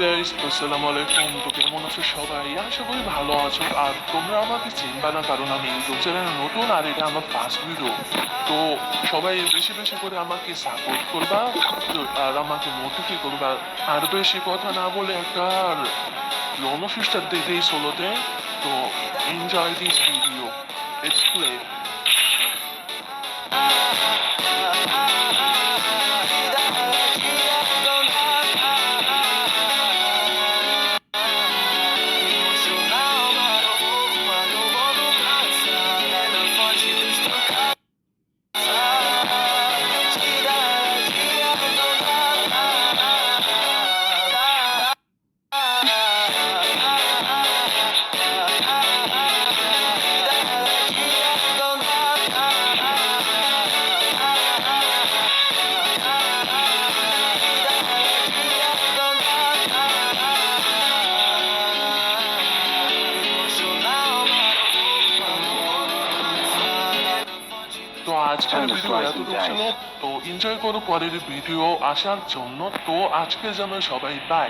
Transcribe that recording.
Guys, আসসালামু আলাইকুম। তো কেমন আছো সবাই? আশা করি ভালো আছো। আর তোমরা আমাকে চিনবা না, কারণ আমি ইউটিউব চ্যানেলে নতুন আর এটা আমার ফার্স্ট ভিডিও। তো সবাই বেশি বেশি করে আমাকে সাপোর্ট করবা আর আমাকে মোটিভেট করবা। আর বেশি কথা না বলে একটা লনো ফিস্টার দিতেই সোলোতে। তো enjoy this video, let's play. তো আজকের ভিডিও এতটুকু ছিল। তো এনজয় করো পরের ভিডিও আসার জন্য। তো আজকে যেন সবাই বাই।